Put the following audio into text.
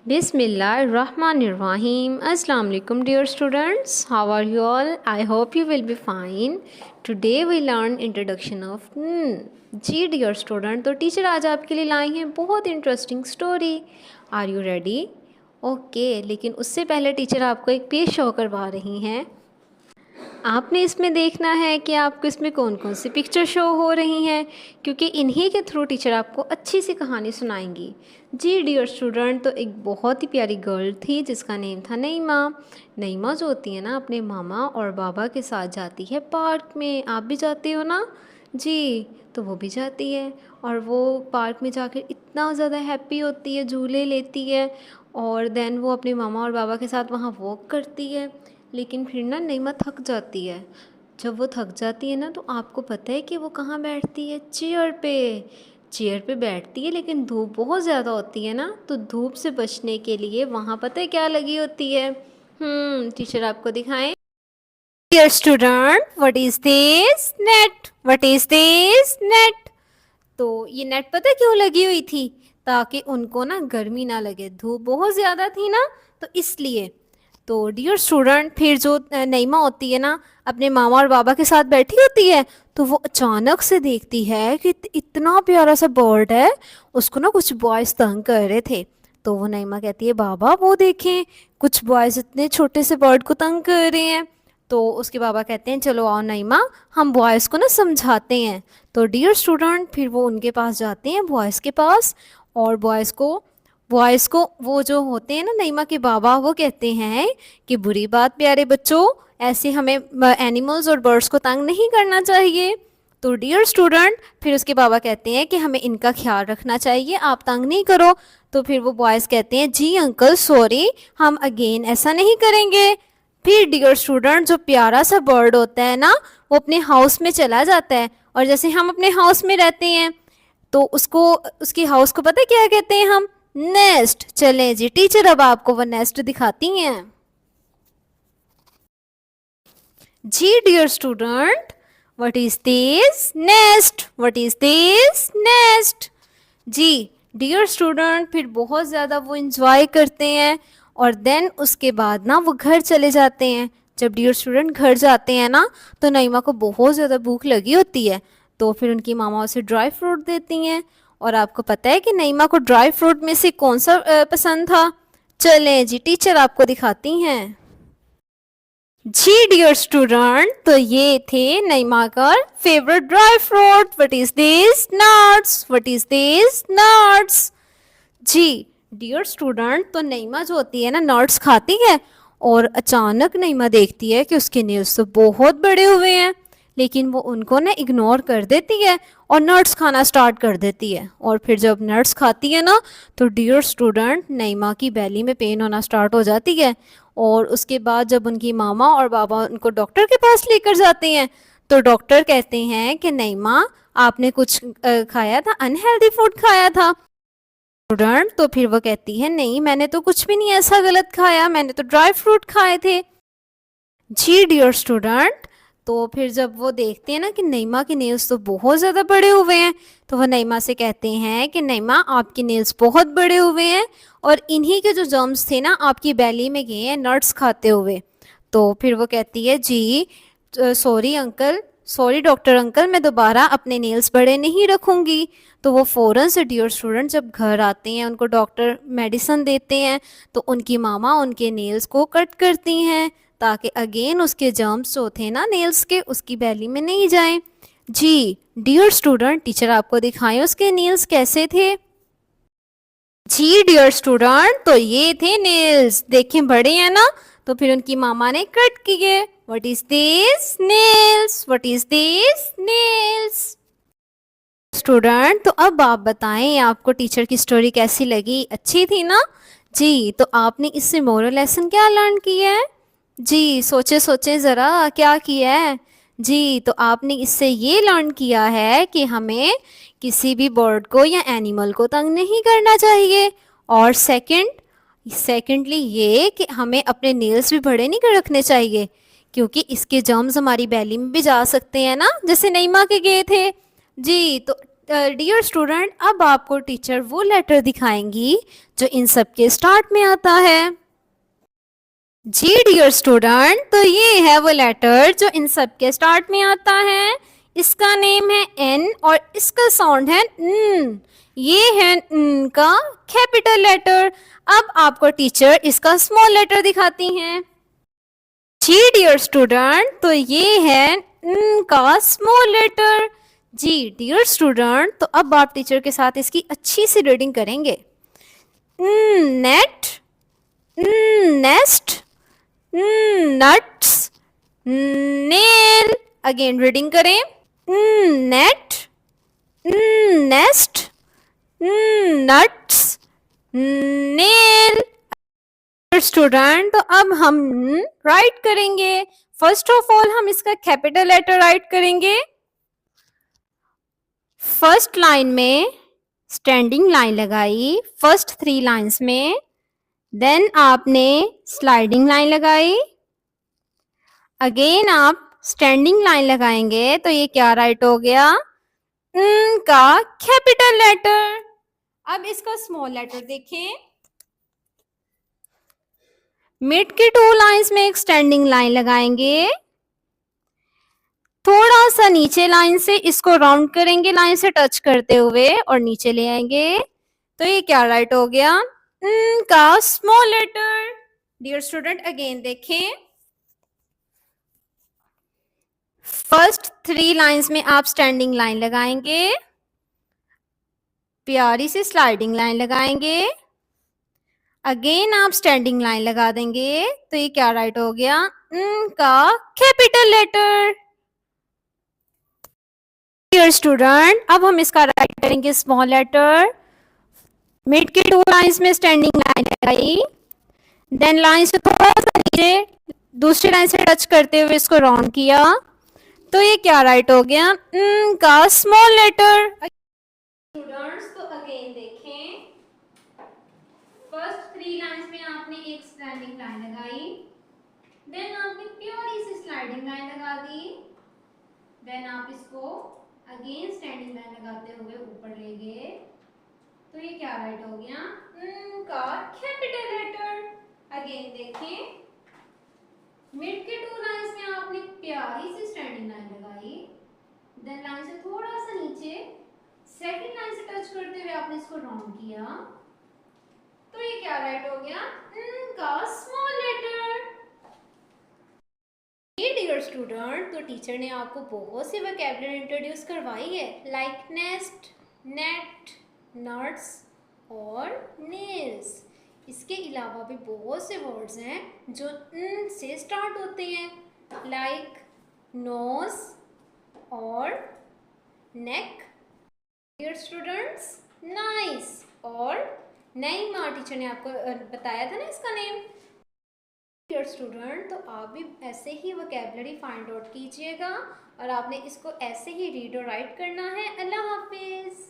Bismillahirrahmanirrahim. Assalamu alaikum dear students. How are you all? I hope you will be fine. Today we learn introduction of जी dear student, तो teacher आज आपके लिए लाई हैं बहुत interesting story. Are you ready? Okay, लेकिन उससे पहले टीचर आपको एक पेश शो करवा रही हैं. आपने इसमें देखना है कि आपको इसमें कौन कौन सी पिक्चर शो हो रही हैं, क्योंकि इन्हीं के थ्रू टीचर आपको अच्छी सी कहानी सुनाएंगी. जी डियर स्टूडेंट, तो एक बहुत ही प्यारी गर्ल थी जिसका नेम था नईमा. नईमा जो होती है ना, अपने मामा और बाबा के साथ जाती है पार्क में. आप भी जाते हो ना? जी, तो वो भी जाती है और वो पार्क में जाकर इतना ज़्यादा हैप्पी होती है, झूले लेती है और देन वो अपने मामा और बाबा के साथ वहाँ वॉक करती है. लेकिन फिर ना नईमा थक जाती है. जब वो थक जाती है ना, तो आपको पता है कि वो कहाँ बैठती है? चेयर पे. चेयर पे बैठती है, लेकिन धूप बहुत ज़्यादा होती है ना, तो धूप से बचने के लिए वहाँ पता है क्या लगी होती है? टीचर आपको दिखाएं. Dear student, what is this? Net. What is this? Net. तो ये नेट पता है क्यों लगी हुई थी? ताकि उनको ना गर्मी ना लगे, धूप बहुत ज़्यादा थी ना, तो इसलिए. तो डियर स्टूडेंट, फिर जो नईमा होती है ना, अपने मामा और बाबा के साथ बैठी होती है, तो वो अचानक से देखती है कि इतना प्यारा सा बर्ड है. उसको ना कुछ बॉयज़ तंग कर रहे थे. तो वो नईमा कहती है, बाबा वो देखें, कुछ बॉयज़ इतने छोटे से बर्ड को तंग कर रहे हैं. तो उसके बाबा कहते हैं, चलो आओ नईमा, हम बॉयज़ को ना समझाते हैं. तो डियर स्टूडेंट, फिर वो उनके पास जाते हैं, बॉयज़ के पास. और बॉयज़ को वो जो होते हैं ना नईमा के बाबा, वो कहते हैं कि बुरी बात प्यारे बच्चों, ऐसे हमें एनिमल्स और बर्ड्स को तंग नहीं करना चाहिए. तो डियर स्टूडेंट, फिर उसके बाबा कहते हैं कि हमें इनका ख्याल रखना चाहिए, आप तंग नहीं करो. तो फिर वो बॉयज़ कहते हैं, जी अंकल सॉरी, हम अगेन ऐसा नहीं करेंगे. फिर डियर स्टूडेंट, जो प्यारा सा बर्ड होता है ना, वो अपने हाउस में चला जाता है. और जैसे हम अपने हाउस में रहते हैं, तो उसको, उसके हाउस को पता है क्या कहते हैं हम? नेस्ट. चलें जी टीचर, अब आपको वो नेस्ट दिखाती हैं. जी dear student, what is this? Nest. What is this? Nest. जी डियर स्टूडेंट, फिर बहुत ज़्यादा वो इंजॉय करते हैं और देन उसके बाद ना वो घर चले जाते हैं. जब डियर स्टूडेंट घर जाते हैं ना, तो नईमा को बहुत ज़्यादा भूख लगी होती है. तो फिर उनकी मामा उसे ड्राई फ्रूट देती हैं. और आपको पता है कि नईमा को ड्राई फ्रूट में से कौन सा पसंद था? चलें जी टीचर आपको दिखाती हैं. जी डियर स्टूडेंट, तो ये थे नईमा का favourite dry fruit. What is this? Nuts. What is this? Nuts. जी डियर स्टूडेंट, तो नईमा जो होती है ना, नट्स खाती है. और अचानक नईमा देखती है कि उसके नेल्स तो बहुत बड़े हुए हैं, लेकिन वो उनको ना इग्नोर कर देती है और नट्स खाना स्टार्ट कर देती है. और फिर जब नट्स खाती है ना, तो डियर स्टूडेंट, नईमा की बैली में पेन होना स्टार्ट हो जाती है. और उसके बाद जब उनकी मामा और बाबा उनको डॉक्टर के पास लेकर जाते हैं, तो डॉक्टर कहते हैं कि नईमा, आपने कुछ खाया था, अनहेल्दी फूड खाया था. स्टूडेंट, तो फिर वो कहती है, नहीं मैंने तो कुछ भी नहीं ऐसा गलत खाया, मैंने तो ड्राई फ्रूट खाए थे. जी डियर स्टूडेंट, तो फिर जब वो देखते हैं ना कि नईमा के नेल्स तो बहुत ज़्यादा बड़े हुए हैं, तो वो नईमा से कहते हैं कि नईमा, आपके नेल्स बहुत बड़े हुए हैं और इन्हीं के जो जर्म्स थे ना, आपकी बैली में गए हैं नट्स खाते हुए. तो फिर वो कहती है, जी sorry uncle, sorry doctor uncle, मैं दोबारा अपने नेल्स बड़े नहीं रखूँगी. तो वो फ़ौरन से डियर स्टूडेंट जब घर आते हैं, उनको डॉक्टर मेडिसिन देते हैं, तो उनकी मामा उनके नेल्स को कट करती हैं ताकि अगेन उसके जर्म्स जो थे ना नेल्स के, उसकी बैली में नहीं जाएं. जी डियर स्टूडेंट, टीचर आपको दिखाएं उसके नेल्स कैसे थे. जी डियर स्टूडेंट, तो ये थे नेल्स, देखें बड़े हैं ना. तो फिर उनकी मामा ने कट किए. What is this? Nails. What is this? Nails. Student, तो अब आप बताएं, आपको टीचर की स्टोरी कैसी लगी? अच्छी थी ना? जी, तो आपने इससे मोरल लेसन क्या लर्न किया है? जी सोचे सोचे ज़रा क्या किया है. जी, तो आपने इससे ये लर्न किया है कि हमें किसी भी बर्ड को या एनिमल को तंग नहीं करना चाहिए. और सेकंडली ये कि हमें अपने नेल्स भी बड़े नहीं कर रखने चाहिए, क्योंकि इसके जर्म्स हमारी बैली में भी जा सकते हैं ना, जैसे नईमा के गए थे. जी, तो डियर स्टूडेंट, अब आपको टीचर वो लेटर दिखाएंगी जो इन सब के स्टार्ट में आता है। जी डियर स्टूडेंट, तो ये है वो लेटर जो इन सब के स्टार्ट में आता है। इसका नेम है एन और इसका साउंड है न। ये है न का कैपिटल लेटर। अब आपको टीचर इसका स्मॉल लेटर दिखाती हैं। जी डियर स्टूडेंट, तो ये है न का स्मॉल लेटर। जी डियर स्टूडेंट, तो अब आप टीचर के साथ इसकी अच्छी सी रीडिंग करेंगे। Net, nest, nuts, nail। Again reading करें। Net, nest, nuts, nail। Student, तो अब हम राइट करेंगे। फर्स्ट ऑफ ऑल हम इसका कैपिटल लेटर राइट करेंगे। फर्स्ट लाइन में स्टैंडिंग लाइन लगाई, फर्स्ट 3 लाइंस में। देन आपने स्लाइडिंग लाइन लगाई। अगेन आप स्टैंडिंग लाइन लगाएंगे तो ये क्या राइट हो गया? का कैपिटल लेटर। अब इसका स्मॉल लेटर देखें। मिड की 2 लाइंस में एक स्टैंडिंग लाइन लगाएंगे, थोड़ा सा नीचे लाइन से इसको राउंड करेंगे, लाइन से टच करते हुए और नीचे ले आएंगे, तो ये क्या राइट हो गया? का small letter. Dear student, again देखें। फर्स्ट 3 लाइंस में आप स्टैंडिंग लाइन लगाएंगे, प्यारी सी स्लाइडिंग लाइन लगाएंगे, अगेन आप स्टैंडिंग लाइन लगा देंगे, तो ये क्या राइट हो गया? का कैपिटल लेटर। डियर स्टूडेंट, अब हम इसका राइट करेंगे स्मॉल लेटर। मिड की 2 लाइंस में स्टैंडिंग लाइन लगाई, देन लाइन से थोड़ा सा नीचे दूसरी लाइन से टच करते हुए इसको राउंड किया, तो ये क्या राइट हो गया? का स्मॉल लेटर। स्टूडेंट्स, तो अगेन देखें। फर्स्ट 3 लाइंस में आपने एक स्टैंडिंग लाइन लगाई, देन आपने प्योरी सी स्लाइडिंग लाइन लगा दी, देन आप इसको अगेन स्टैंडिंग लाइन लगाते हुए ऊपर ले गए, तो ये क्या राइट हो गया? का कैपिटल लेटर। अगेन देखें। मिड के 2 लाइंस में आपने प्यारी सी स्टैंडिंग लाइन लगाई, देन लाइन से थोड़ा सा नीचे सेकंड लाइन से टच करते हुए आपने इसको राउंड किया, तो ये क्या राइट हो गया? का स्मॉल लेटर। डियर स्टूडेंट, तो टीचर ने आपको बहुत सी वोकैबुलरी इंट्रोड्यूस करवाई है, लाइक नेस्ट, नेट, नट्स और नेल्स। इसके अलावा भी बहुत से वर्ड्स हैं जो न से स्टार्ट होते हैं, लाइक नोज और नेक। डियर स्टूडेंट्स, नाइस और नईमा टीचर ने आपको बताया था ना इसका नेम। डियर स्टूडेंट, तो आप भी ऐसे ही वोकैबुलरी फाइंड आउट कीजिएगा और आपने इसको ऐसे ही रीड और राइट करना है। अल्लाह हाफिज़।